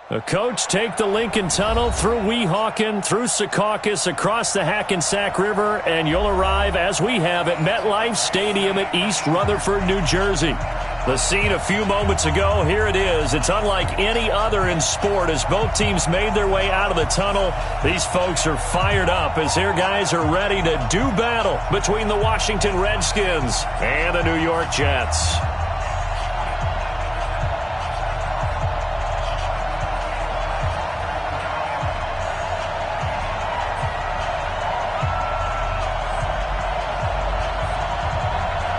The coach take the Lincoln Tunnel through Weehawken, through Secaucus, across the Hackensack River, and you'll arrive, as we have, at MetLife Stadium at East Rutherford, New Jersey. The scene a few moments ago, here it is. It's unlike any other in sport as both teams made their way out of the tunnel. These folks are fired up as their guys are ready to do battle between the Washington Redskins and the New York Jets.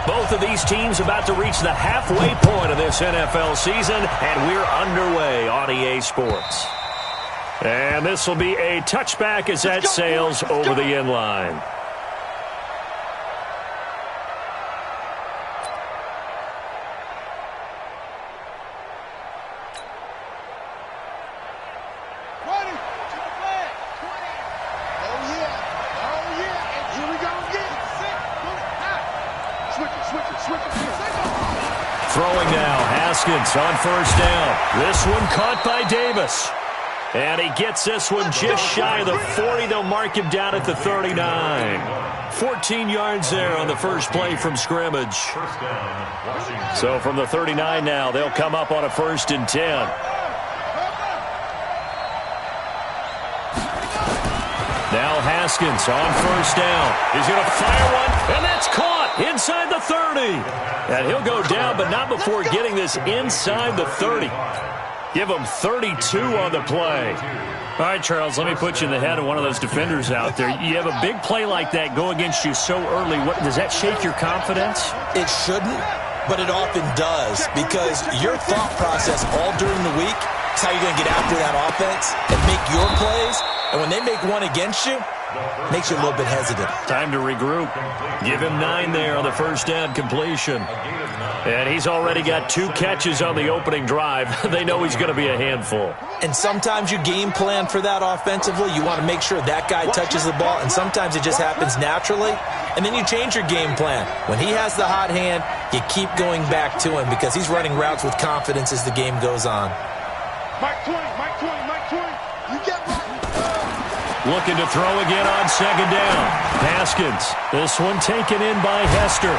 Both of these teams about to reach the halfway point of this NFL season, and we're underway on EA Sports. And this will be a touchback as that sails over the end line. Throwing now, Haskins on first down. This one caught by Davis. And he gets this one just shy of the 40. They'll mark him down at the 39. 14 yards there on the first play from scrimmage. So from the 39 now, they'll come up on a 1st and 10. Now Haskins on first down. He's going to fire one, and that's caught inside the 30. And he'll go down, but not before getting this inside the 30. Give him 32 on the play. All right, Charles, let me put you in the head of one of those defenders out there. You have a big play like that go against you so early. Does that shake your confidence? It shouldn't, but it often does, because your thought process all during the week is how you're going to get after that offense and make your plays. And when they make one against you, it makes you a little bit hesitant. Time to regroup. Give him 9 there on the first down completion. And he's already got 2 catches on the opening drive. They know he's going to be a handful. And sometimes you game plan for that offensively. You want to make sure that guy touches the ball, and sometimes it just happens naturally. And then you change your game plan. When he has the hot hand, you keep going back to him because he's running routes with confidence as the game goes on. Mike 20, Mike 20, Mike 20. You get right. Looking to throw again on second down. Haskins. This one taken in by Hester.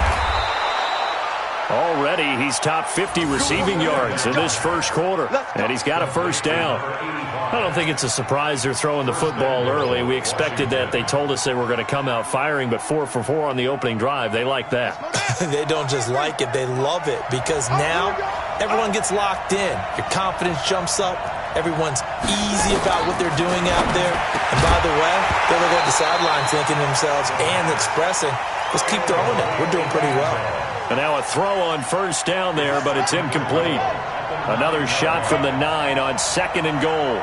Already, he's top 50 receiving yards in this first quarter, and he's got a first down. I don't think it's a surprise they're throwing the football early. We expected that. They told us they were going to come out firing, but 4 for 4 on the opening drive. They like that. They don't just like it, they love it, because now everyone gets locked in. Your confidence jumps up. Everyone's easy about what they're doing out there. And by the way, they're looking at the sidelines thinking to themselves and expressing, let's keep throwing it. We're doing pretty well. And now a throw on first down there, but it's incomplete. Another shot from the 9 on 2nd and goal.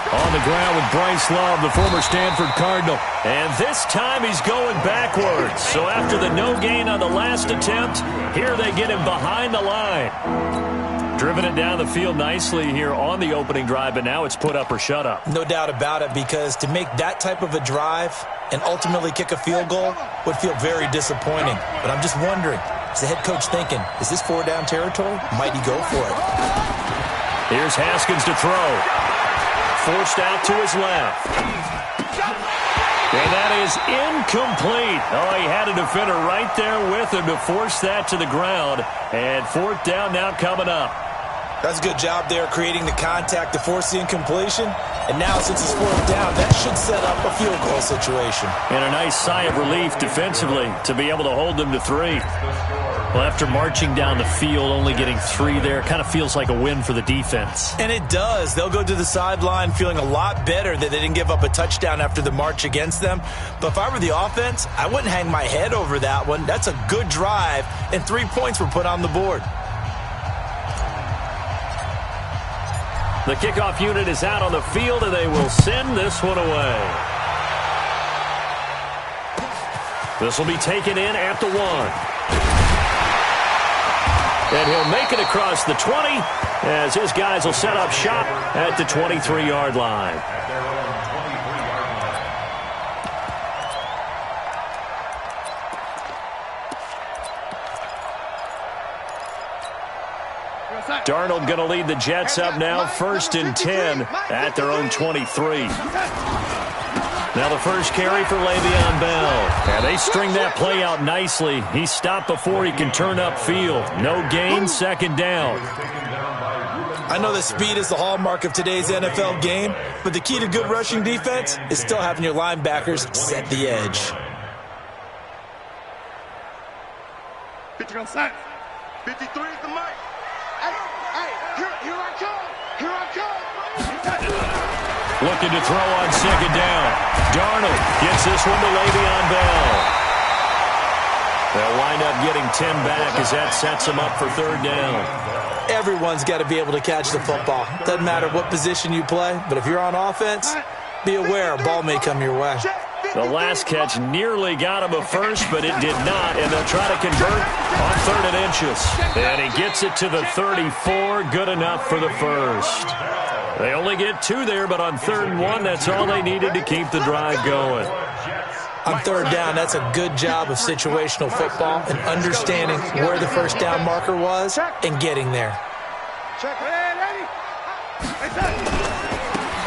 On the ground with Bryce Love, the former Stanford Cardinal. And this time he's going backwards. So after the no gain on the last attempt, here they get him behind the line. Driven it down the field nicely here on the opening drive, but now it's put up or shut up. No doubt about it, because to make that type of a drive and ultimately kick a field goal would feel very disappointing. But I'm just wondering, is the head coach thinking, is this 4-down territory? Might he go for it? Here's Haskins to throw. Forced out to his left. And that is incomplete. Oh, he had a defender right there with him to force that to the ground. And 4th down now coming up. That's a good job there, creating the contact to force the incompletion. And now, since it's 4th down, that should set up a field goal situation. And a nice sigh of relief defensively to be able to hold them to 3. Well, after marching down the field, only getting 3 there, kind of feels like a win for the defense. And it does. They'll go to the sideline feeling a lot better that they didn't give up a touchdown after the march against them. But if I were the offense, I wouldn't hang my head over that one. That's a good drive, and 3 points were put on the board. The kickoff unit is out on the field, and they will send this one away. This will be taken in at the 1. And he'll make it across the 20 as his guys will set up shop at the 23-yard line. Darnold going to lead the Jets up now, 1st and 10 at their own 23. Now the first carry for Le'Veon Bell. And they string that play out nicely. He stopped before he can turn upfield. No gain, 2nd down. I know that speed is the hallmark of today's NFL game, but the key to good rushing defense is still having your linebackers set the edge. 50 on set. 53 is the mic. Hey, here I come. Here I come. Looking to throw on 2nd down. Darnold gets this one to Le'Veon Bell. They'll wind up getting 10 back as that sets them up for 3rd down. Everyone's got to be able to catch the football. Doesn't matter what position you play, but if you're on offense, be aware a ball may come your way. The last catch nearly got him a first, but it did not, and they'll try to convert on 3rd and inches. And he gets it to the 34, good enough for the first. They only get 2 there, but on 3rd and 1, that's all they needed to keep the drive going. On 3rd down, that's a good job of situational football and understanding where the first down marker was and getting there.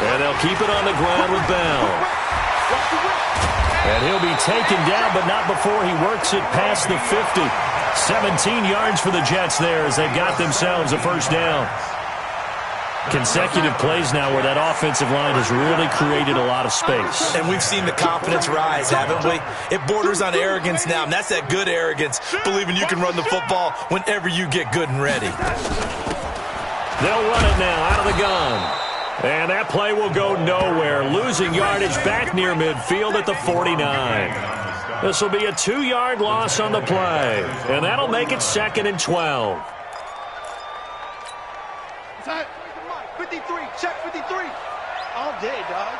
And they'll keep it on the ground with Bell. And he'll be taken down, but not before he works it past the 50. 17 yards for the Jets there as they've got themselves a first down. Consecutive plays now where that offensive line has really created a lot of space. And we've seen the confidence rise, haven't we? It borders on arrogance now, and that's that good arrogance, believing you can run the football whenever you get good and ready. They'll run it now out of the gun. And that play will go nowhere, losing yardage back near midfield at the 49. This will be a 2-yard loss on the play, and that'll make it 2nd and 12. 53, check 53. All day, dog.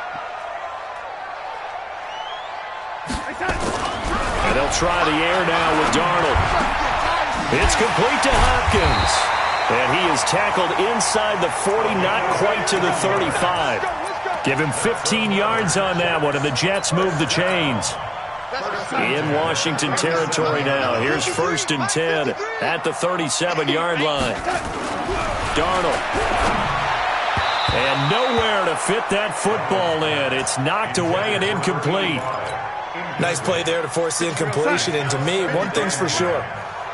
And they'll try the air now with Darnold. It's complete to Hopkins. And he is tackled inside the 40, not quite to the 35. Give him 15 yards on that one, and the Jets move the chains. In Washington territory now. Here's 1st and 10 at the 37-yard line. Darnold. And nowhere to fit that football in. It's knocked away and incomplete. Nice play there to force the incompletion. And to me, one thing's for sure.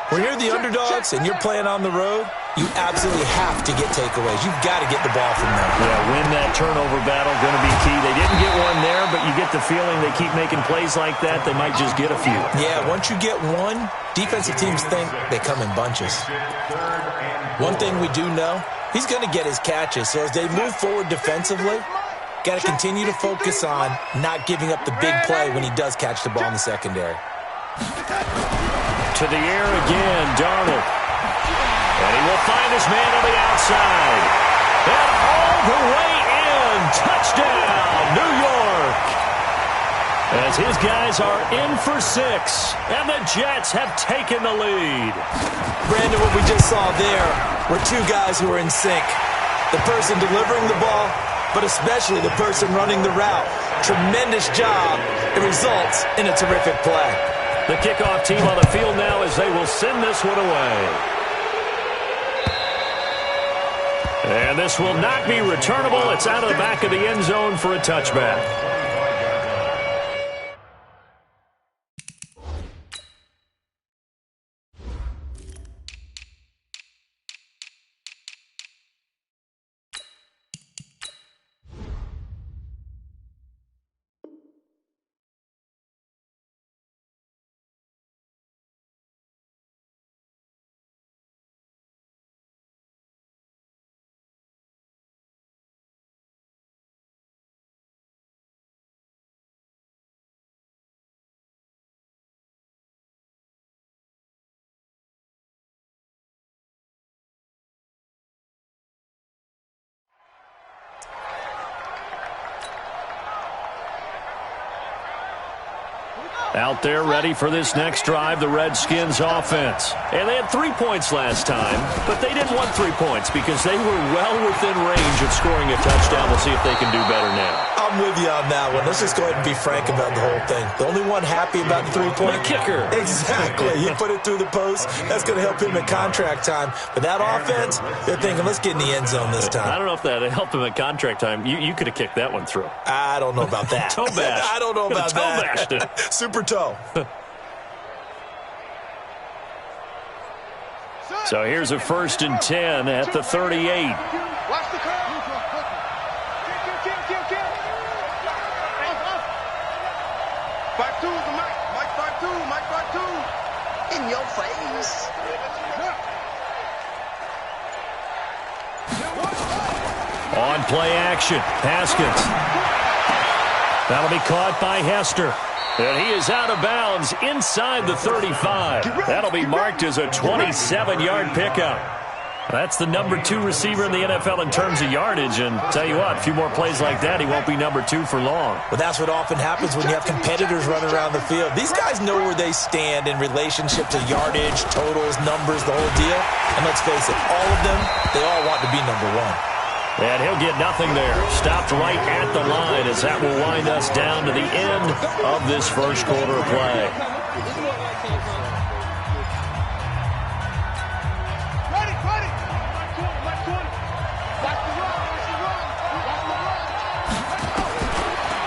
When you're the underdogs and you're playing on the road, you absolutely have to get takeaways. You've got to get the ball from them. Yeah, win that turnover battle, going to be key. They didn't get one there, but you get the feeling they keep making plays like that, they might just get a few. Yeah, once you get one, defensive teams think they come in bunches. One thing we do know, he's going to get his catches. So as they move forward defensively, got to continue to focus on not giving up the big play when he does catch the ball in the secondary. To the air again, Darnold. And he will find his man on the outside. And all the way in. Touchdown, New York. As his guys are in for 6. And the Jets have taken the lead. Brandon, what we just saw there were 2 guys who were in sync. The person delivering the ball, but especially the person running the route. Tremendous job. It results in a terrific play. The kickoff team on the field now as they will send this one away. And this will not be returnable. It's out of the back of the end zone for a touchback. Out there ready for this next drive, the Redskins offense. And they had 3 points last time, but they didn't want 3 points because they were well within range of scoring a touchdown. We'll see if they can do better now. I'm with you on that one. Let's just go ahead and be frank about the whole thing. The only one happy about the 3-point kicker. Exactly. He put it through the post. That's going to help him in contract time. But that offense, they're thinking, let's get in the end zone this time. I don't know if that helped him in contract time. You could have kicked that one through. I don't know about that. Toe bash. I don't know about toe that. Bashed it. Super toe. So here's a 1st and 10 at the 38. Watch the curve. Kill. 5-2 is the Mike. Mike 5-2. Mike 5-2. In your face. On play action. Haskins. That'll be caught by Hester. And he is out of bounds inside the 35. That'll be marked as a 27-yard pickup. That's the number 2 receiver in the NFL in terms of yardage. And tell you what, a few more plays like that, he won't be number 2 for long. Well, that's what often happens when you have competitors running around the field. These guys know where they stand in relationship to yardage, totals, numbers, the whole deal. And let's face it, all of them, they all want to be number 1. And he'll get nothing there. Stopped right at the line as that will wind us down to the end of this first quarter of play.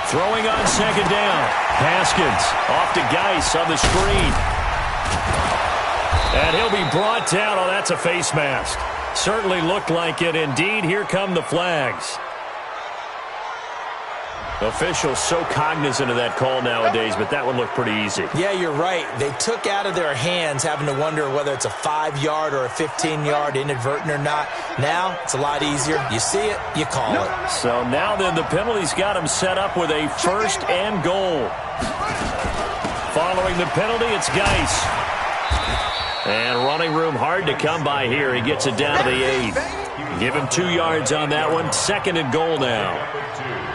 Throwing on 2nd down. Haskins off to Geis on the screen. And he'll be brought down. Oh, that's a face mask. Certainly looked like it. Indeed, here come the flags. Officials so cognizant of that call nowadays, but that one looked pretty easy. Yeah, you're right. They took out of their hands having to wonder whether it's a 5-yard or a 15-yard inadvertent or not. Now, it's a lot easier. You see it, you call it. So now then, the penalty's got him set up with a 1st and goal. Following the penalty, it's Geis. And running room hard to come by here. He gets it down to the 8. Give him 2 yards on that one. 2nd and goal now.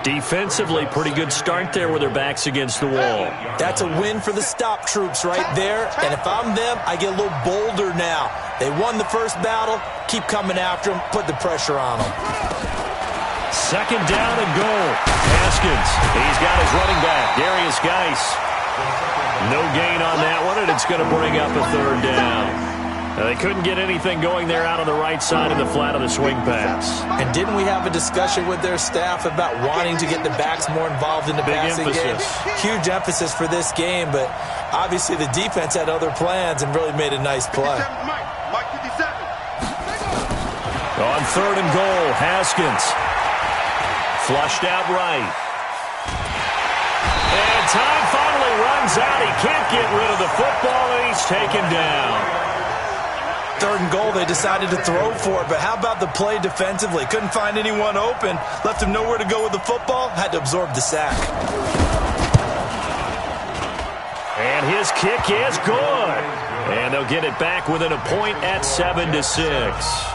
Defensively, pretty good start there with their backs against the wall. That's a win for the stop troops right there. And if I'm them, I get a little bolder now. They won the first battle. Keep coming after them. Put the pressure on them. 2nd down and goal. Haskins. He's got his running back, Darius Geis. No gain on that one, and it's going to bring up a 3rd down. They couldn't get anything going there out on the right side of the flat of the swing pass. And didn't we have a discussion with their staff about wanting to get the backs more involved in the passing game? Huge emphasis for this game, but obviously the defense had other plans and really made a nice play. Mike 57. On 3rd and goal, Haskins. Flushed out right. And time finally runs out. He can't get rid of the football, and he's taken down. 3rd and goal, they decided to throw for it, but how about the play defensively? Couldn't find anyone open, left him nowhere to go with the football, had to absorb the sack. And his kick is good. And they'll get it back within a point at 7-6.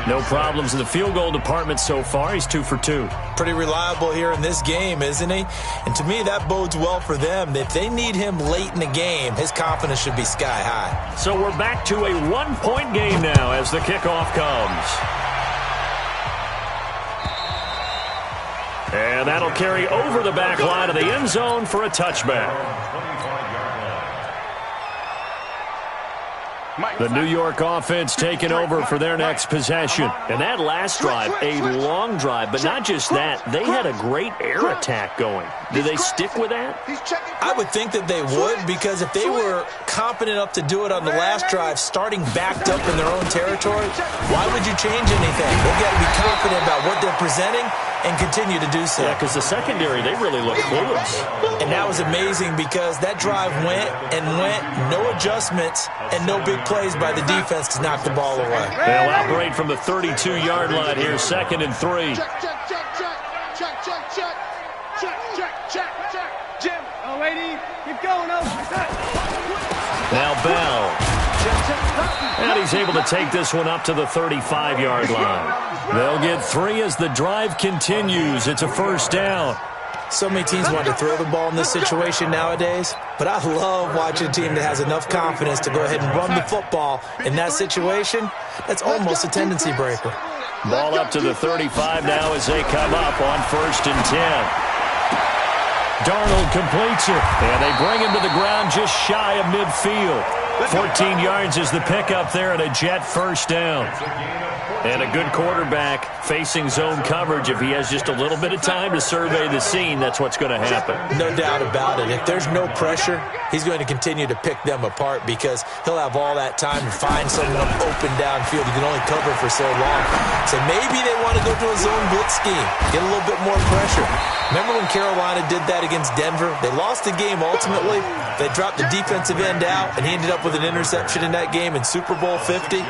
No problems in the field goal department so far. He's 2 for 2. Pretty reliable here in this game, isn't he? And to me, that bodes well for them. If they need him late in the game, his confidence should be sky high. So we're back to a 1-point game now as the kickoff comes. And that'll carry over the back line of the end zone for a touchback. The New York offense taking over for their next possession. And that last drive, a long drive, but not just that. They had a great air attack going. Do they stick with that? I would think that they would, because if they were competent enough to do it on the last drive, starting backed up in their own territory, why would you change anything? They've got to be confident about what they're presenting and continue to do so. Yeah, because the secondary, they really look clueless. And that was amazing because that drive went and went, no adjustments and no big plays by the defense to knock the ball away. They'll operate from the 32-yard line here, 2nd and 3. Check. Jim. Oh, lady, keep going. Now Bell. And he's able to take this one up to the 35-yard line. They'll get 3 as the drive continues. It's a 1st down. So many teams want to throw the ball in this situation nowadays, but I love watching a team that has enough confidence to go ahead and run the football. In that situation, that's almost a tendency breaker. Ball up to the 35 now as they come up on 1st and 10. Darnold completes it, and they bring him to the ground just shy of midfield. 14 yards is the pickup there, and a Jet first down. And a good quarterback facing zone coverage. If he has just a little bit of time to survey the scene, that's what's going to happen. No doubt about it. If there's no pressure, he's going to continue to pick them apart because he'll have all that time to find someone open downfield. You can only cover for so long. So maybe they want to go to a zone blitz scheme, get a little bit more pressure. Remember when Carolina did that against Denver? They lost the game ultimately. They dropped the defensive end out, and he ended up with an interception in that game in Super Bowl 50.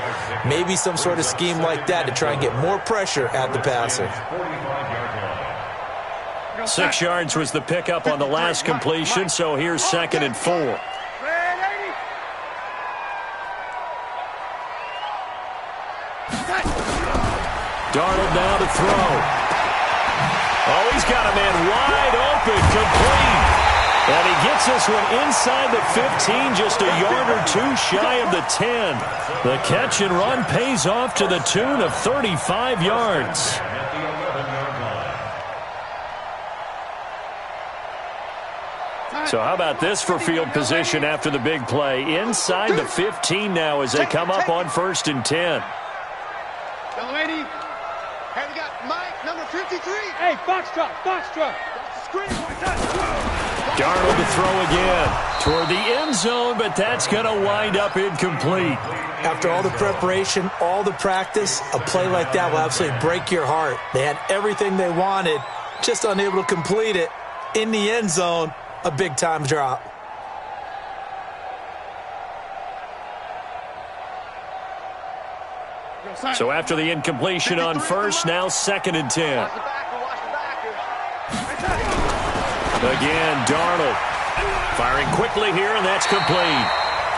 Maybe some sort of scheme like that to try and get more pressure at the passer. 6 yards was the pickup on the last completion, so here's 2nd and 4. Darnold now to throw. Oh, he's got a man wide open, complete. And he gets this one inside the 15, just a yard or two shy of the 10. The catch and run pays off to the tune of 35 yards. So how about this for field position after the big play? Inside the 15 now as they come up on 1st and 10. Young lady, hey, we got Mike, number 53. Hey, foxtrot, foxtrot. Screen, what's that? Darnold to throw again toward the end zone, but that's going to wind up incomplete. After all the preparation, all the practice, a play like that will absolutely break your heart. They had everything they wanted, just unable to complete it. In the end zone, a big-time drop. So after the incompletion on first, now 2nd and 10. Again, Darnold firing quickly here, and that's complete.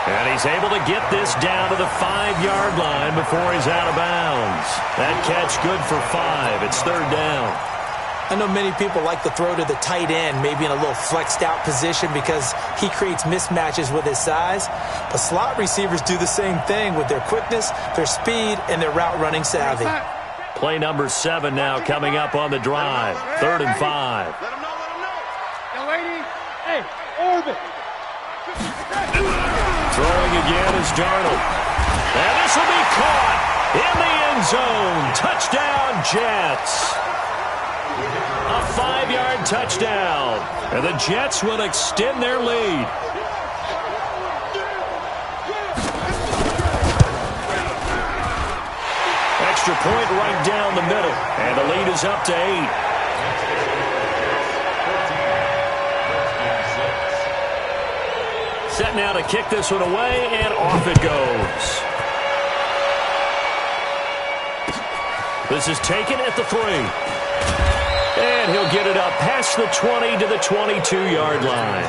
And he's able to get this down to the 5-yard line before he's out of bounds. That catch good for 5. It's 3rd down. I know many people like to throw to the tight end, maybe in a little flexed out position because he creates mismatches with his size. But slot receivers do the same thing with their quickness, their speed, and their route running savvy. Play number 7 now coming up on the drive. 3rd and 5. Young lady, hey, orbit. Throwing again is Darnold. And this will be caught in the end zone. Touchdown, Jets. A 5-yard touchdown. And the Jets will extend their lead. Extra point right down the middle. And the lead is up to 8. Set now to kick this one away, and off it goes. This is taken at the 3. And he'll get it up past the 20 to the 22-yard line.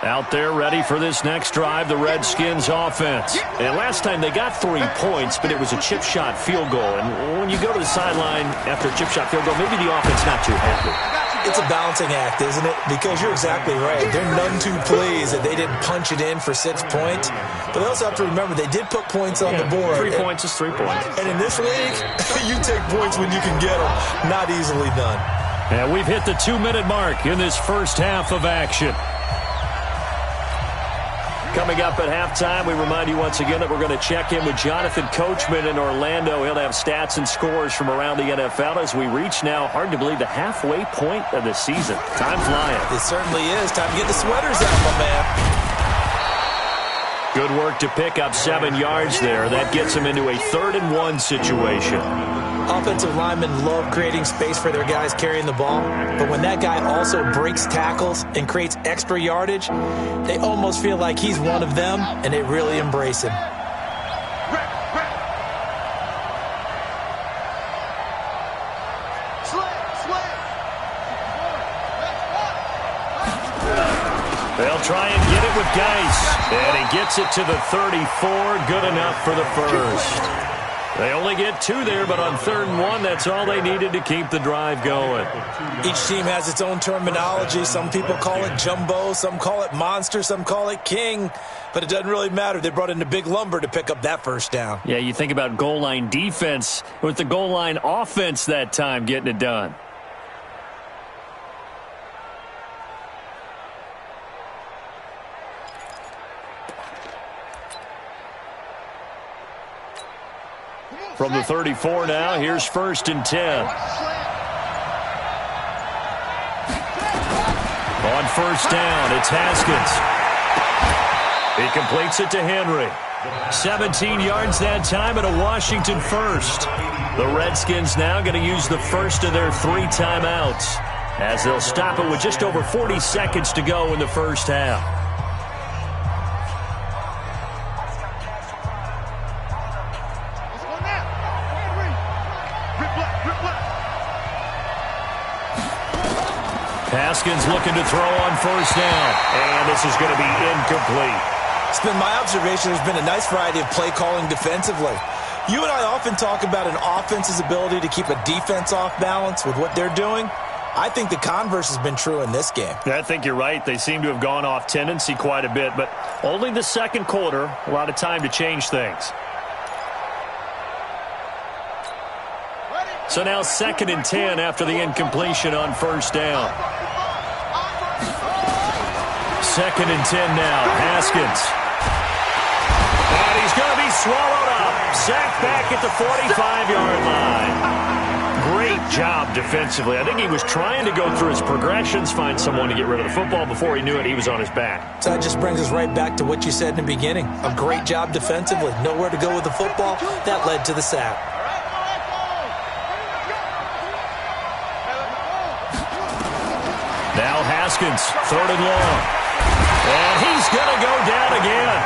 Out there ready for this next drive, the Redskins offense. And last time they got 3 points, but it was a chip shot field goal. And when you go to the sideline after a chip shot field goal, maybe the offense not too happy. It's a balancing act, isn't it? Because you're exactly right. There are none too pleased that they didn't punch it in for 6 points. But they also have to remember they did put points on the board. 3 points is 3 points. And in this league, you take points when you can get them. Not easily done. And we've hit the 2-minute mark in this first half of action. Coming up at halftime, we remind you once again that we're going to check in with Jonathan Coachman in Orlando. He'll have stats and scores from around the NFL as we reach now, hard to believe, the halfway point of the season. Time flying. It certainly is. Time to get the sweaters out, my man. Good work to pick up 7 yards there. That gets him into a 3rd and 1 situation. Offensive linemen love creating space for their guys carrying the ball, but when that guy also breaks tackles and creates extra yardage, they almost feel like he's one of them, and they really embrace him. They'll try and get it with Geis, and he gets it to the 34. Good enough for the first. They only get 2 there, but on 3rd and 1, that's all they needed to keep the drive going. Each team has its own terminology. Some people call it jumbo, some call it monster, some call it king. But it doesn't really matter. They brought in the big lumber to pick up that first down. Yeah, you think about goal line defense with the goal line offense that time getting it done. From the 34 now, here's 1st and 10. On 1st down, it's Haskins. He completes it to Henry. 17 yards that time and a Washington first. The Redskins now going to use the first of their 3 timeouts as they'll stop it with just over 40 seconds to go in the first half. Haskins looking to throw on 1st down, and this is going to be incomplete. It's been my observation there's been a nice variety of play calling defensively. You and I often talk about an offense's ability to keep a defense off balance with what they're doing. I think the converse has been true in this game. I think you're right. They seem to have gone off tendency quite a bit, but only the 2nd quarter, a lot of time to change things. So now 2nd and 10 after the incompletion on 1st down. 2nd and 10 now. Haskins. And he's going to be swallowed up. Sacked back at the 45-yard line. Great job defensively. I think he was trying to go through his progressions, find someone to get rid of the football. Before he knew it, he was on his back. So that just brings us right back to what you said in the beginning. A great job defensively. Nowhere to go with the football. That led to the sack. Now Haskins, 3rd and long. And he's going to go down again.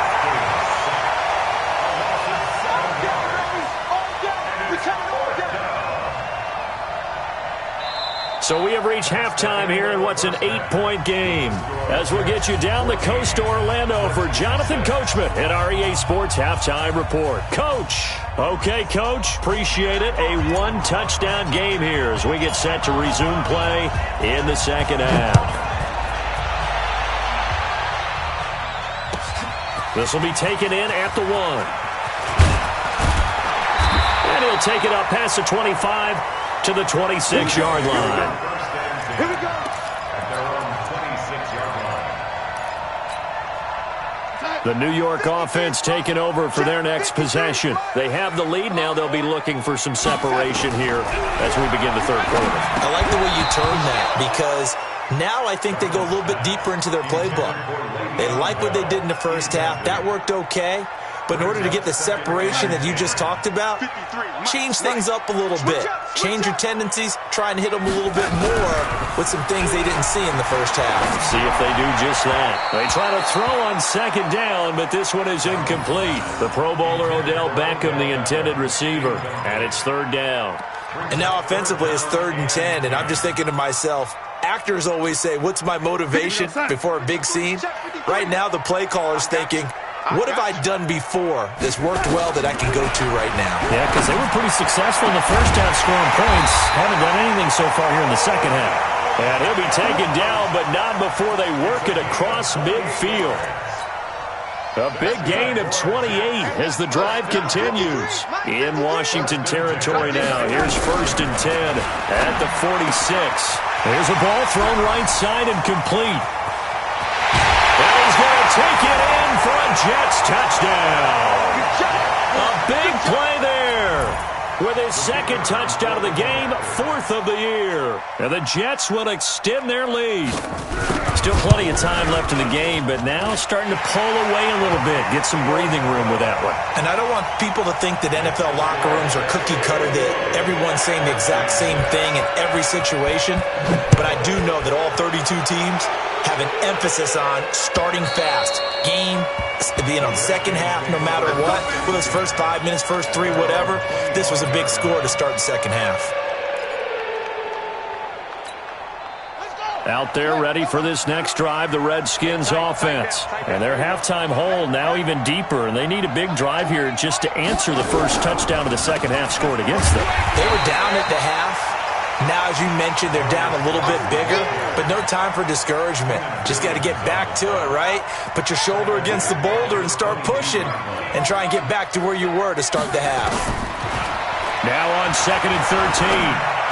So we have reached halftime here in what's an 8-point game. As we'll get you down the coast to Orlando for Jonathan Coachman at our EA Sports Halftime Report. Coach. Okay, Coach. Appreciate it. A 1-touchdown game here as we get set to resume play in the 2nd half. This will be taken in at the 1. And he'll take it up past the 25 to the 26-yard line. Here we go. The New York offense taking over for their next possession. They have the lead. Now they'll be looking for some separation here as we begin the 3rd quarter. I like the way you term that because now I think they go a little bit deeper into their playbook. They like what they did in the first half. That worked okay. But in order to get the separation that you just talked about, change things up a little bit. Change your tendencies. Try and hit them a little bit more with some things they didn't see in the first half. See if they do just that. They try to throw on 2nd down, but this one is incomplete. The Pro Bowler Odell Beckham, the intended receiver, and it's 3rd down. And now offensively it's 3rd and 10, and I'm just thinking to myself, actors always say, what's my motivation before a big scene? Right now the play caller's thinking, what have I done before that's worked well that I can go to right now? Yeah, because they were pretty successful in the first half scoring points. Haven't done anything so far here in the 2nd half. And he'll be taken down, but not before they work it across midfield. A big gain of 28 as the drive continues. In Washington territory now. Here's 1st and 10 at the 46. There's a ball thrown right side and complete. And he's going to take it in for a Jets touchdown. A big play there with his 2nd touchdown of the game, 4th of the year. And the Jets will extend their lead. Still plenty of time left in the game, but now starting to pull away a little bit, get some breathing room with that one. And I don't want people to think that NFL locker rooms are cookie cutter, that everyone's saying the exact same thing in every situation. But I do know that all 32 teams have an emphasis on starting fast. Game, being on the 2nd half, no matter what. With those first 5 minutes, first 3, whatever. This was a big score to start the 2nd half. Out there ready for this next drive, the Redskins offense. And their halftime hole now even deeper, and they need a big drive here just to answer the first touchdown of the second half scored against them. They were down at the half. Now, as you mentioned, they're down a little bit bigger, but no time for discouragement. Just got to get back to it, right? Put your shoulder against the boulder and start pushing and try and get back to where you were to start the half. Now on 2nd and 13,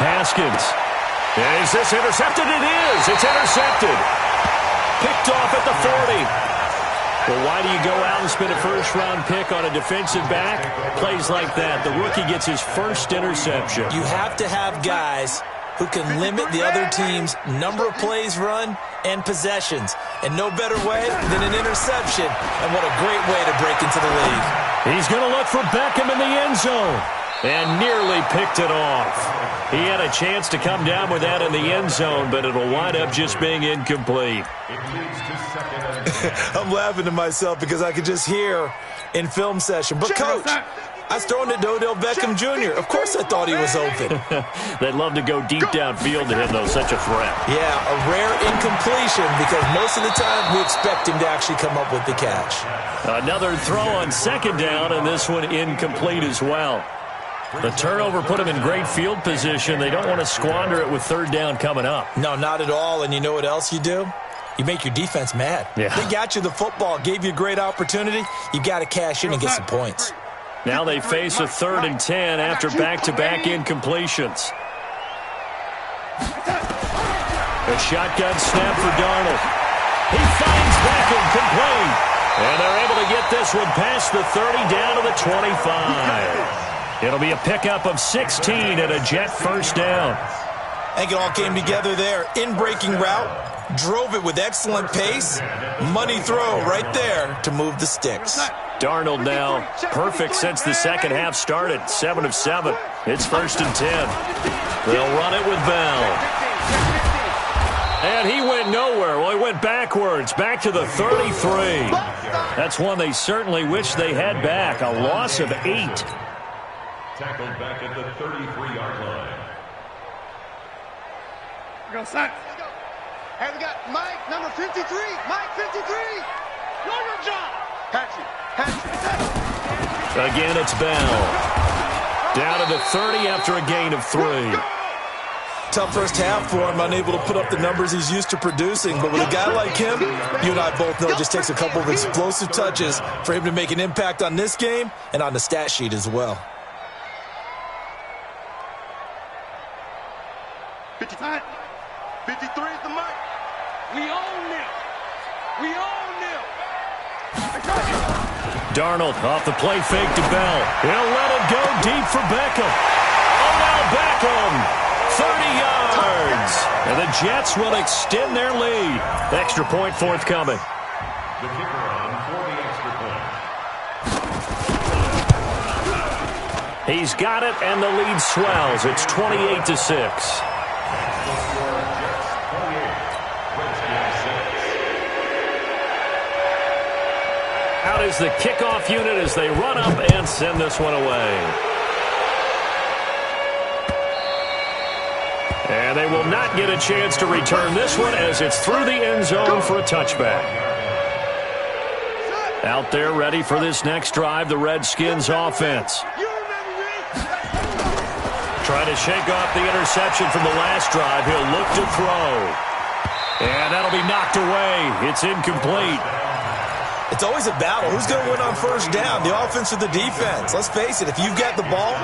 Haskins. Is this intercepted? It is. It's intercepted. Picked off at the 40. Well, why do you go out and spend a first-round pick on a defensive back? Plays like that. The rookie gets his first interception. You have to have guys who can limit the other team's number of plays run and possessions. And no better way than an interception. And what a great way to break into the league. He's going to look for Beckham in the end zone. And nearly picked it off. He had a chance to come down with that in the end zone, but it'll wind up just being incomplete. I'm laughing to myself because I could just hear in film session. But, Coach, I was throwing it to Odell Beckham Jr. Of course I thought he was open. They'd love to go deep downfield to him, though. Such a threat. Yeah, a rare incompletion because most of the time we expect him to actually come up with the catch. Another throw on second down, and this one incomplete as well. The turnover put them in great field position. They don't want to squander it with third down coming up. No, not at all. And you know what else you do? You make your defense mad. Yeah. They got you the football, gave you a great opportunity. You got to cash in and get some points. Now they face a 3rd and 10 after back-to-back incompletions. A shotgun snap for Darnold. He finds Beckham complete. And they're able to get this one past the 30 down to the 25. It'll be a pickup of 16 and a Jet first down. I think it all came together there. In-breaking route, drove it with excellent pace. Money throw right there to move the sticks. Darnold now perfect since the second half started. 7 of 7. It's 1st and 10. They'll run it with Bell. And he went nowhere. Well, he went backwards, back to the 33. That's one they certainly wish they had back. A loss of 8. Tackled back at the 33-yard line. Go, set. Hey, we got Mike, number 53. Mike, 53. Know your job. Patrick. Again, it's Bell. Down to the 30 after a gain of 3. Tough first half for him, unable to put up the numbers he's used to producing. But with a guy like him, you and I both know it just takes a couple of explosive touches for him to make an impact on this game and on the stat sheet as well. 55. 53 is the mark. We own them. We own them. Darnold off the play fake to Bell. He'll let it go deep for Beckham. Oh, now Beckham. 30 yards. And the Jets will extend their lead. Extra point forthcoming. The kicker on for the extra point. He's got it, and the lead swells. It's 28-6. Out is the kickoff unit as they run up and send this one away. And they will not get a chance to return this one as it's through the end zone for a touchback. Out there ready for this next drive, the Redskins offense. Trying to shake off the interception from the last drive. He'll look to throw. And that'll be knocked away. It's incomplete. It's always a battle. Who's going to win on first down, the offense or the defense? Let's face it, if you've got the ball,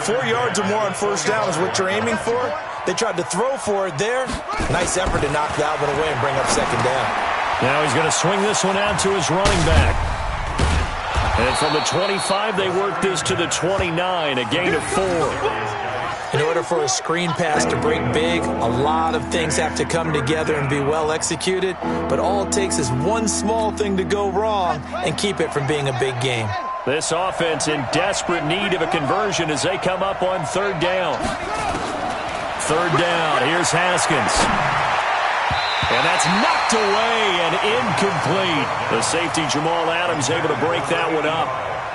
4 yards or more on first down is what you're aiming for. They tried to throw for it there. Nice effort to knock that one away and bring up second down. Now he's going to swing this one out to his running back. And from the 25, they work this to the 29, a gain of 4. In order for a screen pass to break big, a lot of things have to come together and be well executed, but all it takes is one small thing to go wrong and keep it from being a big game. This offense in desperate need of a conversion as they come up on third down. Third down, here's Haskins. And that's knocked away and incomplete. The safety, Jamal Adams, able to break that one up.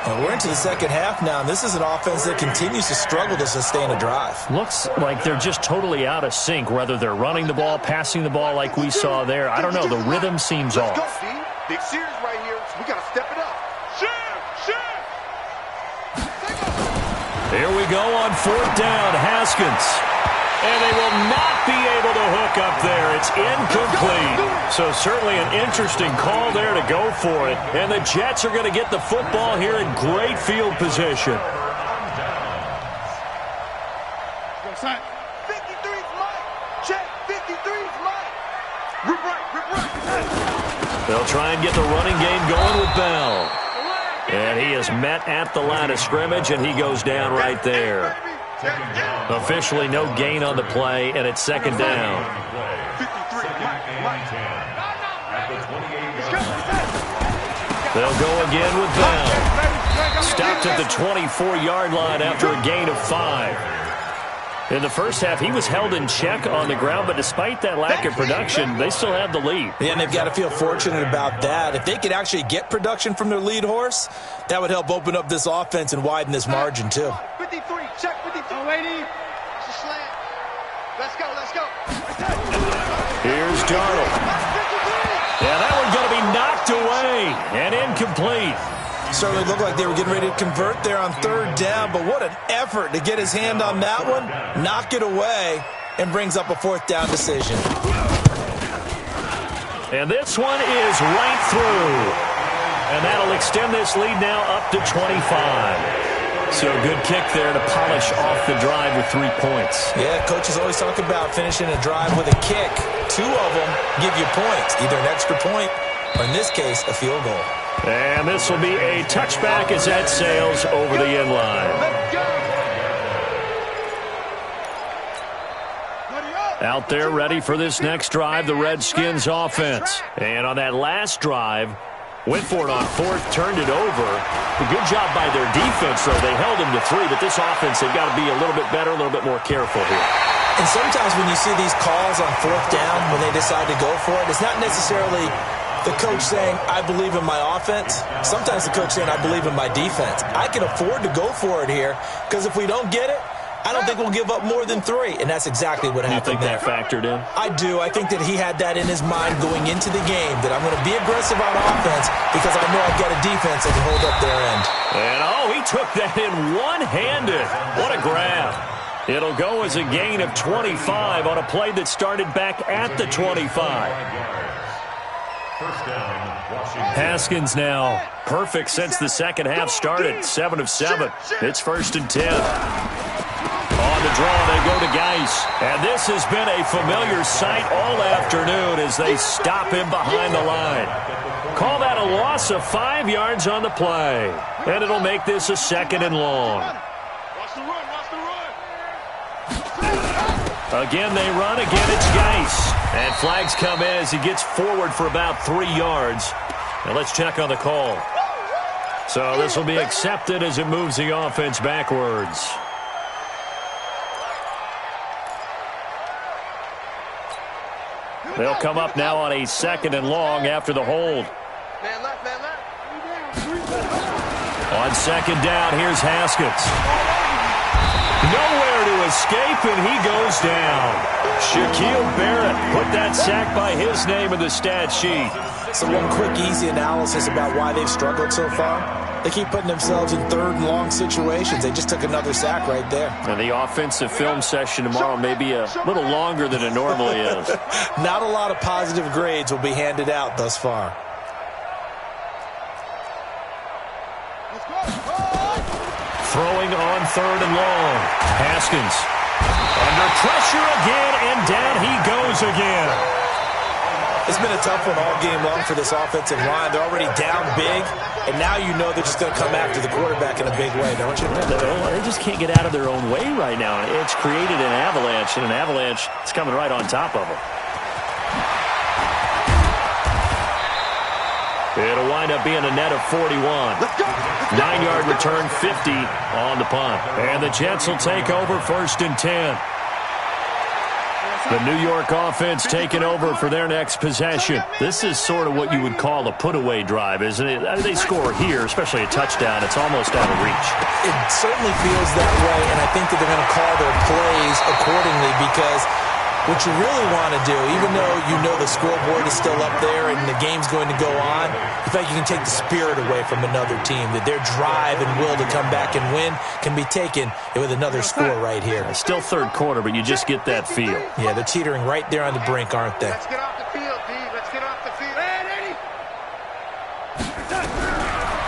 And we're into the second half now, and this is an offense that continues to struggle to sustain a drive. Looks like they're just totally out of sync, whether they're running the ball, passing the ball like we saw there. I don't know. The rhythm seems off. Let's go, D. Big series right here, so we got to step it up. Here we go on fourth down, Haskins. And they will not be able to hook up there. It's incomplete. So certainly an interesting call there to go for it. And the Jets are going to get the football here in great field position. 53's Mike. Check. 53's Mike. Rip right. They'll try and get the running game going with Bell. And he is met at the line of scrimmage, and he goes down right there. Officially no gain on the play, and it's second down. They'll go again with Bell. Stopped at the 24-yard line after a gain of 5. In the first half, he was held in check on the ground, but despite that lack of production, they still have the lead. Yeah, and they've got to feel fortunate about that. If they could actually get production from their lead horse, that would help open up this offense and widen this margin, too. 53, check 53. Oh, lady. It's a slant. Let's go. Here's Darnold. Yeah, that one's going to be knocked away and incomplete. Certainly looked like they were getting ready to convert there on third down, but what an effort to get his hand on that one, knock it away, and brings up a fourth down decision. And this one is right through. And that'll extend this lead now up to 25. So good kick there to polish off the drive with 3 points. Yeah, coaches always talk about finishing a drive with a kick. 2 of them give you points, either an extra point or, in this case, a field goal. And this will be a touchback as that sails over the end line. Out there ready for this next drive, the Redskins offense. And on that last drive, went for it on fourth, turned it over. A good job by their defense, though. They held him to 3, but this offense, they've got to be a little bit better, a little bit more careful here. And sometimes when you see these calls on fourth down, when they decide to go for it, it's not necessarily the coach saying, I believe in my offense. Sometimes the coach saying, I believe in my defense. I can afford to go for it here because if we don't get it, I don't think we'll give up more than 3. And that's exactly what happened there. You think that factored in? I do. I think that he had that in his mind going into the game, that I'm going to be aggressive on offense because I know I've got a defense that can hold up their end. And, he took that in one-handed. What a grab. It'll go as a gain of 25 on a play that started back at the 25. Haskins now perfect since the second half started. 7 of 7. It's 1st and 10. On the draw, they go to Geis. And this has been a familiar sight all afternoon as they stop him behind the line. Call that a loss of 5 yards on the play. And it'll make this a 2nd and long. Again, they run. Again, it's Geis. And flags come in as he gets forward for about 3 yards. Now let's check on the call. So this will be accepted as it moves the offense backwards. They'll come up now on a 2nd and long after the hold. Man left. On 2nd down, here's Haskins. Nowhere to escape, and he goes down. Shaquille Barrett put that sack by his name in the stat sheet. So one quick, easy analysis about why they've struggled so far. They keep putting themselves in 3rd and long situations. They just took another sack right there. And the offensive film session tomorrow may be a little longer than it normally is. Not a lot of positive grades will be handed out thus far. Throwing on 3rd and long. Haskins under pressure again, and down he goes again. It's been a tough one all game long for this offensive line. They're already down big, and now you know they're just going to come after the quarterback in a big way, don't you? They just can't get out of their own way right now. It's created an avalanche, and an avalanche is coming right on top of them. It'll wind up being a net of 41. 9-yard return, 50 on the punt. And the Jets will take over 1st and 10. The New York offense taking over for their next possession. This is sort of what you would call a put-away drive, isn't it? They score here, especially a touchdown. It's almost out of reach. It certainly feels that way, and I think that they're going to call their plays accordingly because what you really want to do, even though you know the scoreboard is still up there and the game's going to go on, in fact, you can take the spirit away from another team, that their drive and will to come back and win can be taken with another score right here. It's still third quarter, but you just get that feel. Yeah, they're teetering right there on the brink, aren't they? Let's get off the field, D. Let's get off the field. Hey,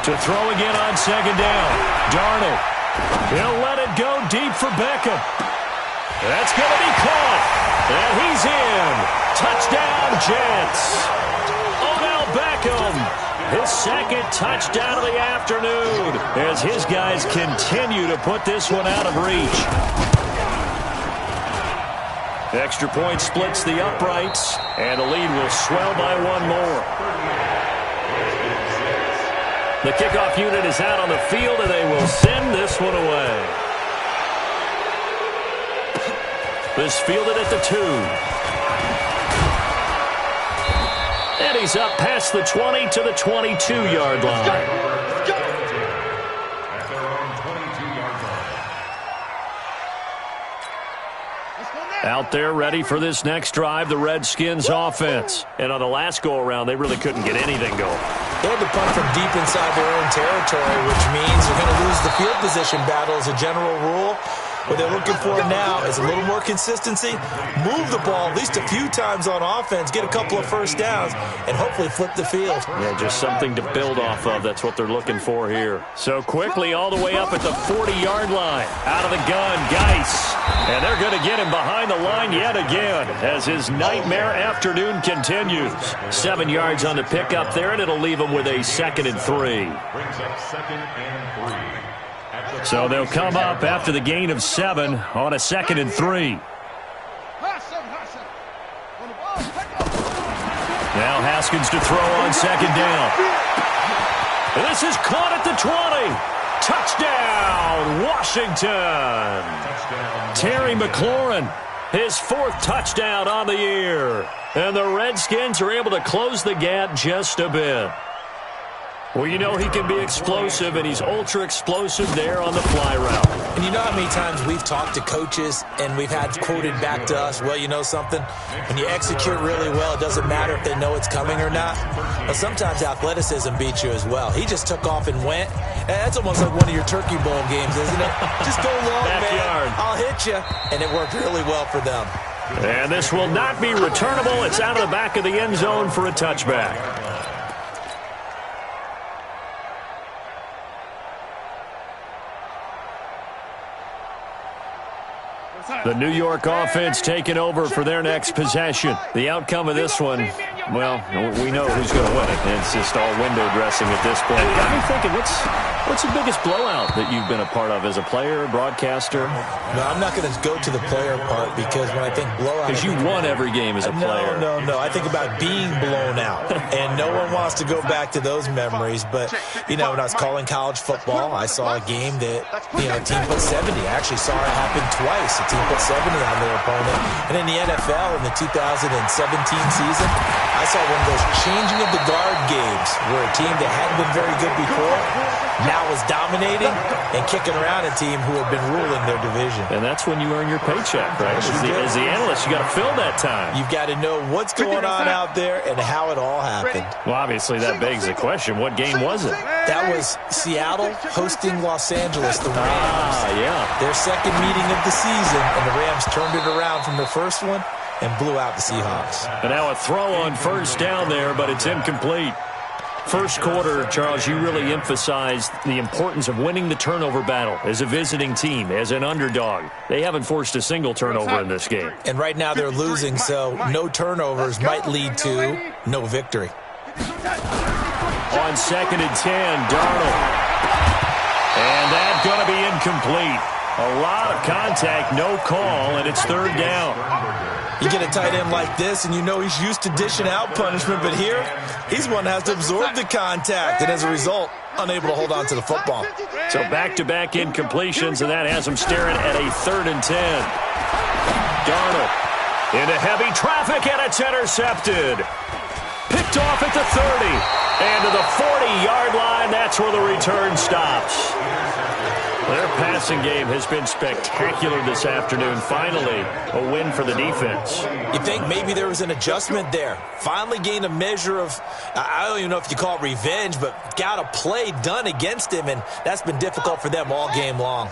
To throw again on second down. Darnold. He'll let it go deep for Beckham. That's going to be caught. And he's in. Touchdown, Jets. Odell Beckham. His second touchdown of the afternoon as his guys continue to put this one out of reach. Extra point splits the uprights, and the lead will swell by one more. The kickoff unit is out on the field, and they will send this one away. This fielded at the 2. And he's up past the 20 to the 22-yard line. At their own 22-yard line. Out there ready for this next drive, the Redskins offense. And on the last go-around, they really couldn't get anything going. They had to punt from deep inside their own territory, which means they're going to lose the field position battle as a general rule. What they're looking for now is a little more consistency, move the ball at least a few times on offense, get a couple of first downs, and hopefully flip the field. Yeah, just something to build off of. That's what they're looking for here. So quickly all the way up at the 40-yard line. Out of the gun, Geis. And they're going to get him behind the line yet again as his nightmare afternoon continues. 7 yards on the pickup there, and it'll leave him with a 2nd and 3. Brings up 2nd and 3. So they'll come up after the gain of 7 on a 2nd and 3. Now Haskins to throw on 2nd down. And this is caught at the 20. Touchdown, Washington. Terry McLaurin, his 4th touchdown on the year. And the Redskins are able to close the gap just a bit. Well, you know he can be explosive, and he's ultra-explosive there on the fly route. And you know how many times we've talked to coaches and we've had quoted back to us, well, you know something? When you execute really well, it doesn't matter if they know it's coming or not. But sometimes athleticism beats you as well. He just took off and went. That's almost like one of your Turkey Bowl games, isn't it? Just go long, man. I'll hit you. And it worked really well for them. And this will not be returnable. It's out of the back of the end zone for a touchback. The New York offense taking over for their next possession. The outcome of this one, well, we know who's going to win it. It's just all window dressing at this point. Got me thinking, what's the biggest blowout that you've been a part of as a player, broadcaster? No, I'm not going to go to the player part because when I think blowout... Because you won every game as a player. No. I think about being blown out. And no one wants to go back to those memories. But, you know, when I was calling college football, I saw a game that, you know, a team put 70. I actually saw it happen twice. A team put 70 on their opponent. And in the NFL, in the 2017 season, I saw one of those changing of the guard games where a team that hadn't been very good before now was dominating and kicking around a team who had been ruling their division. And that's when you earn your paycheck, right? As the analyst, you got to fill that time. You've got to know what's going on out there and how it all happened. Well, obviously, that begs the question, what game was it? That was Seattle hosting Los Angeles, the Rams. Yeah. Their second meeting of the season, and the Rams turned it around from their first one and blew out the Seahawks. And now a throw on first down there, but it's incomplete. First quarter, Charles, you really emphasized the importance of winning the turnover battle as a visiting team, as an underdog. They haven't forced a single turnover in this game. And right now they're losing, so no turnovers might lead to no victory. On 2nd and 10, Darnold. And that's going to be incomplete. A lot of contact, no call, and it's 3rd down. You get a tight end like this, and you know he's used to dishing out punishment, but here, he's one that has to absorb the contact, and as a result, unable to hold on to the football. So back-to-back incompletions, and that has him staring at a 3rd and 10. Darnold Into heavy traffic, and it's intercepted. Picked off at the 30. And to the 40-yard line, that's where the return stops. Their passing game has been spectacular this afternoon. Finally, a win for the defense. You think maybe there was an adjustment there. Finally gained a measure of, I don't even know if you call it revenge, but got a play done against him, and that's been difficult for them all game long.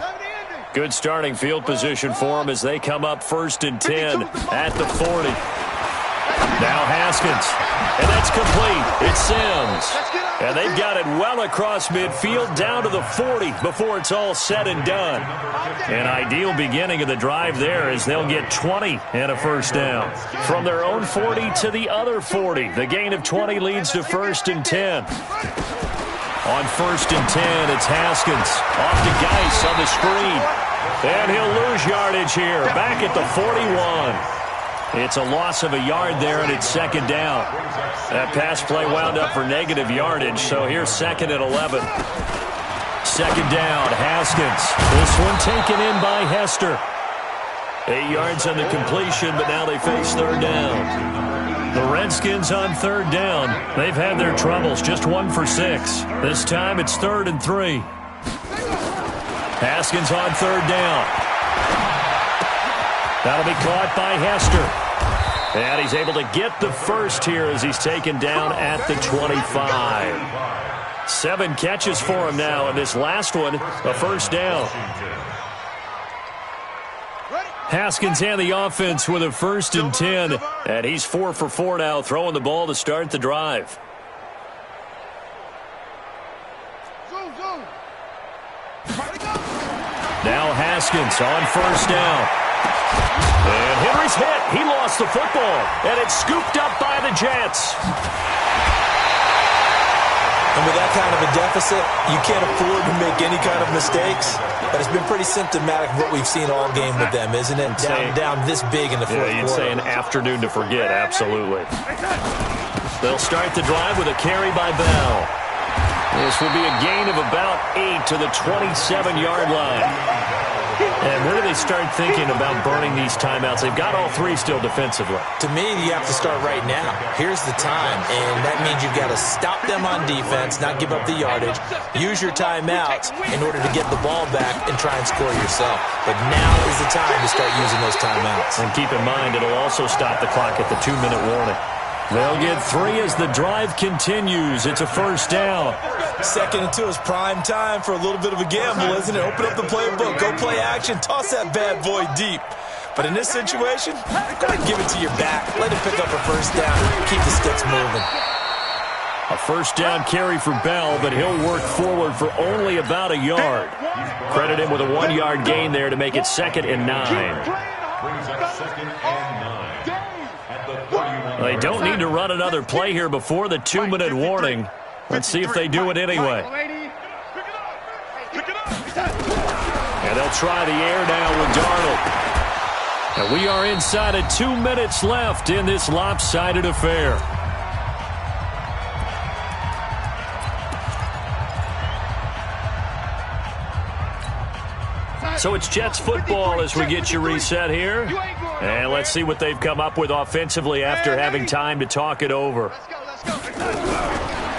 Good starting field position for them as they come up 1st and 10 at the 40. Now Haskins, and that's complete. It's Sims. And they've got it well across midfield down to the 40 before it's all said and done. An ideal beginning of the drive there as they'll get 20 and a first down. From their own 40 to the other 40. The gain of 20 leads to 1st and 10. On 1st and 10, it's Haskins. Off to Geis on the screen. And he'll lose yardage here. Back at the 41. It's a loss of a yard there, and it's 2nd down. That pass play wound up for negative yardage, so here's 2nd and 11. 2nd down, Haskins. This one taken in by Hester. 8 yards on the completion, but now they face 3rd down. The Redskins on 3rd down. They've had their troubles, just 1 for 6. This time it's 3rd and 3. Haskins on 3rd down. That'll be caught by Hester. And he's able to get the first here as he's taken down at the 25. 7 catches for him now, and this last one, a first down. Haskins and the offense with a 1st and 10. And he's 4 for 4 now, throwing the ball to start the drive. Now Haskins on 1st down. And Henry's hit. He lost the football. And it's scooped up by the Jets. And with that kind of a deficit, you can't afford to make any kind of mistakes. But it's been pretty symptomatic of what we've seen all game with them, isn't it? Down this big in the fourth quarter. You'd say an afternoon to forget, absolutely. They'll start the drive with a carry by Bell. This will be a gain of about 8 to the 27-yard line. And where do they start thinking about burning these timeouts? They've got all 3 still defensively. To me, you have to start right now. Here's the time, and that means you've got to stop them on defense, not give up the yardage, use your timeouts in order to get the ball back and try and score yourself. But now is the time to start using those timeouts. And keep in mind, it'll also stop the clock at the 2-minute warning. They'll get 3 as the drive continues. It's a first down. 2nd and 2 is prime time for a little bit of a gamble, isn't it? Open up the playbook, go play action, toss that bad boy deep. But in this situation, go ahead and give it to your back. Let him pick up a first down. Keep the sticks moving. A first down carry for Bell, but he'll work forward for only about a yard. Credit him with a 1-yard gain there to make it 2nd and 9. Brings up 2nd and 9 at the 31. They don't need to run another play here before the 2-minute warning. Let's see if they do it anyway. And they'll try the air now with Darnold. And we are inside of 2 minutes left in this lopsided affair. So it's Jets football as we get you reset here. And let's see what they've come up with offensively after having time to talk it over.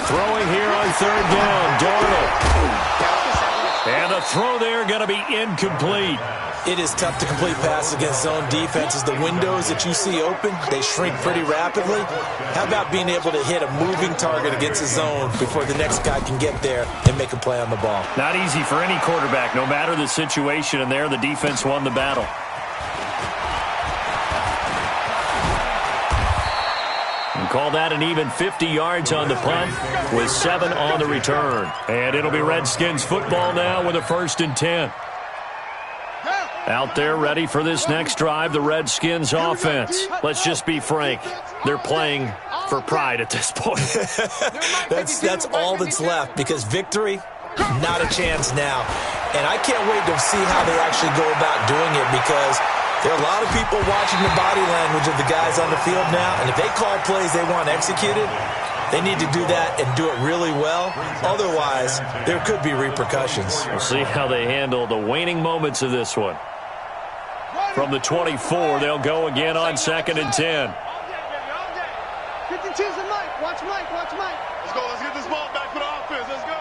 Throwing here on 3rd down, Darnold. And the throw there going to be incomplete. It is tough to complete passes against zone defenses. The windows that you see open, they shrink pretty rapidly. How about being able to hit a moving target against a zone before the next guy can get there and make a play on the ball? Not easy for any quarterback, no matter the situation, and there the defense won the battle. Call that an even 50 yards on the punt with 7 on the return. And it'll be Redskins football now with a 1st and 10. Out there ready for this next drive, the Redskins offense. Let's just be frank. They're playing for pride at this point. That's all that's left because victory, not a chance now. And I can't wait to see how they actually go about doing it because there are a lot of people watching the body language of the guys on the field now, and if they call plays they want executed, they need to do that and do it really well. Otherwise, there could be repercussions. We'll see how they handle the waning moments of this one. From the 24, they'll go again on 2nd and 10. 52's the Mike. Watch Mike. Watch Mike. Let's go. Let's get this ball back for the offense. Let's go.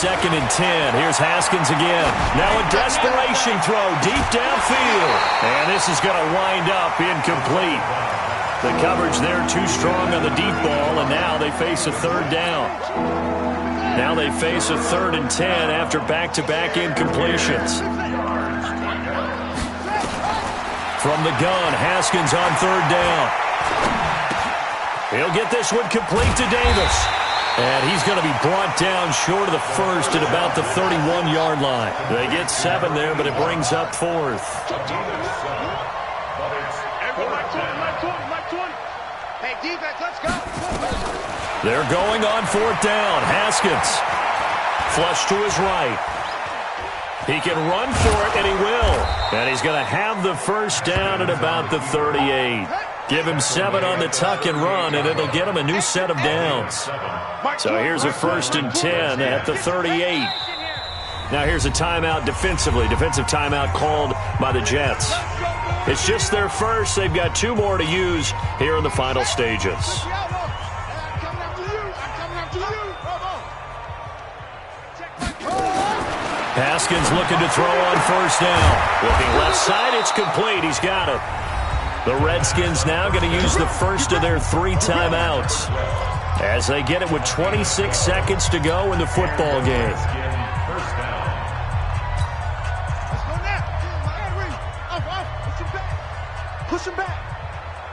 2nd and 10. Here's Haskins again. Now a desperation throw deep downfield. And this is going to wind up incomplete. The coverage there too strong on the deep ball, and now they face a 3rd down. Now they face a 3rd and 10 after back-to-back incompletions. From the gun, Haskins on 3rd down. He'll get this one complete to Davis. And he's going to be brought down short of the first at about the 31-yard line. They get 7 there, but it brings up 4th. Hey, defense, let's go. They're going on 4th down. Haskins. Flush to his right. He can run for it, and he will. And he's going to have the first down at about the 38. Give him 7 on the tuck and run, and it'll get him a new set of downs. So here's a 1st and 10 at the 38. Now here's a timeout defensively. Defensive timeout called by the Jets. It's just their first. They've got 2 more to use here in the final stages. Haskins looking to throw on 1st down. Looking left side, it's complete. He's got it. The Redskins now going to use the first of their 3 timeouts as they get it with 26 seconds to go in the football game. Push him back.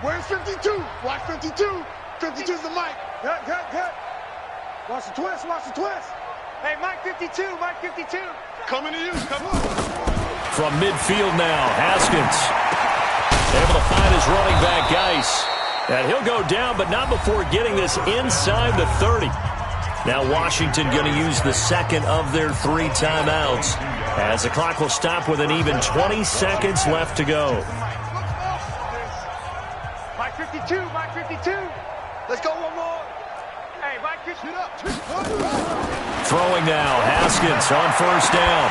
Where's 52? Watch 52. 52's the Mike. Good. Watch the twist. Hey, Mike 52. Mike 52. Coming to you. Come on. From midfield now, Haskins able to find his running back, Geis. And he'll go down, but not before getting this inside the 30. Now Washington going to use the second of their 3 timeouts as the clock will stop with an even 20 seconds left to go. Mike 52. Let's go one more. Hey, Mike 52. Throwing now, Haskins on 1st down.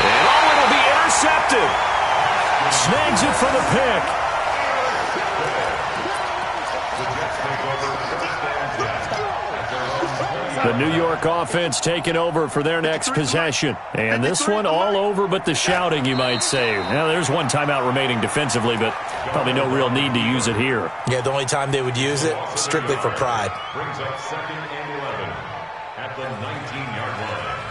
And it'll be intercepted. Snags it for the pick. The New York offense taking over for their next possession. And this one all over but the shouting, you might say. Now, there's 1 timeout remaining defensively, but probably no real need to use it here. Yeah, the only time they would use it, strictly for pride. Brings up 2nd and 11 at the 19-yard line.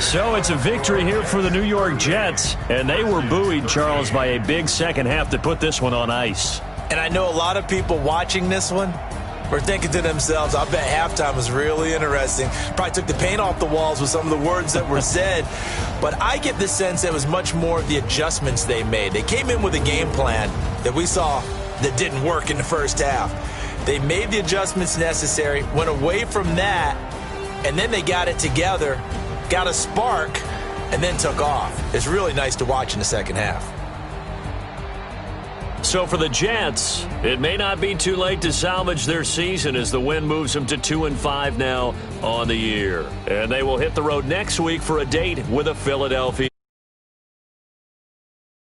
So it's a victory here for the New York Jets, and they were buoyed, Charles, by a big second half to put this one on ice. And I know a lot of people watching this one were thinking to themselves, I bet halftime was really interesting. Probably took the paint off the walls with some of the words that were said. But I get the sense it was much more of the adjustments they made. They came in with a game plan that we saw that didn't work in the first half. They made the adjustments necessary, went away from that, and then they got it together, got a spark, and then took off. It's really nice to watch in the second half. So for the Jets, it may not be too late to salvage their season as the win moves them to 2-5 now on the year. And they will hit the road next week for a date with the Philadelphia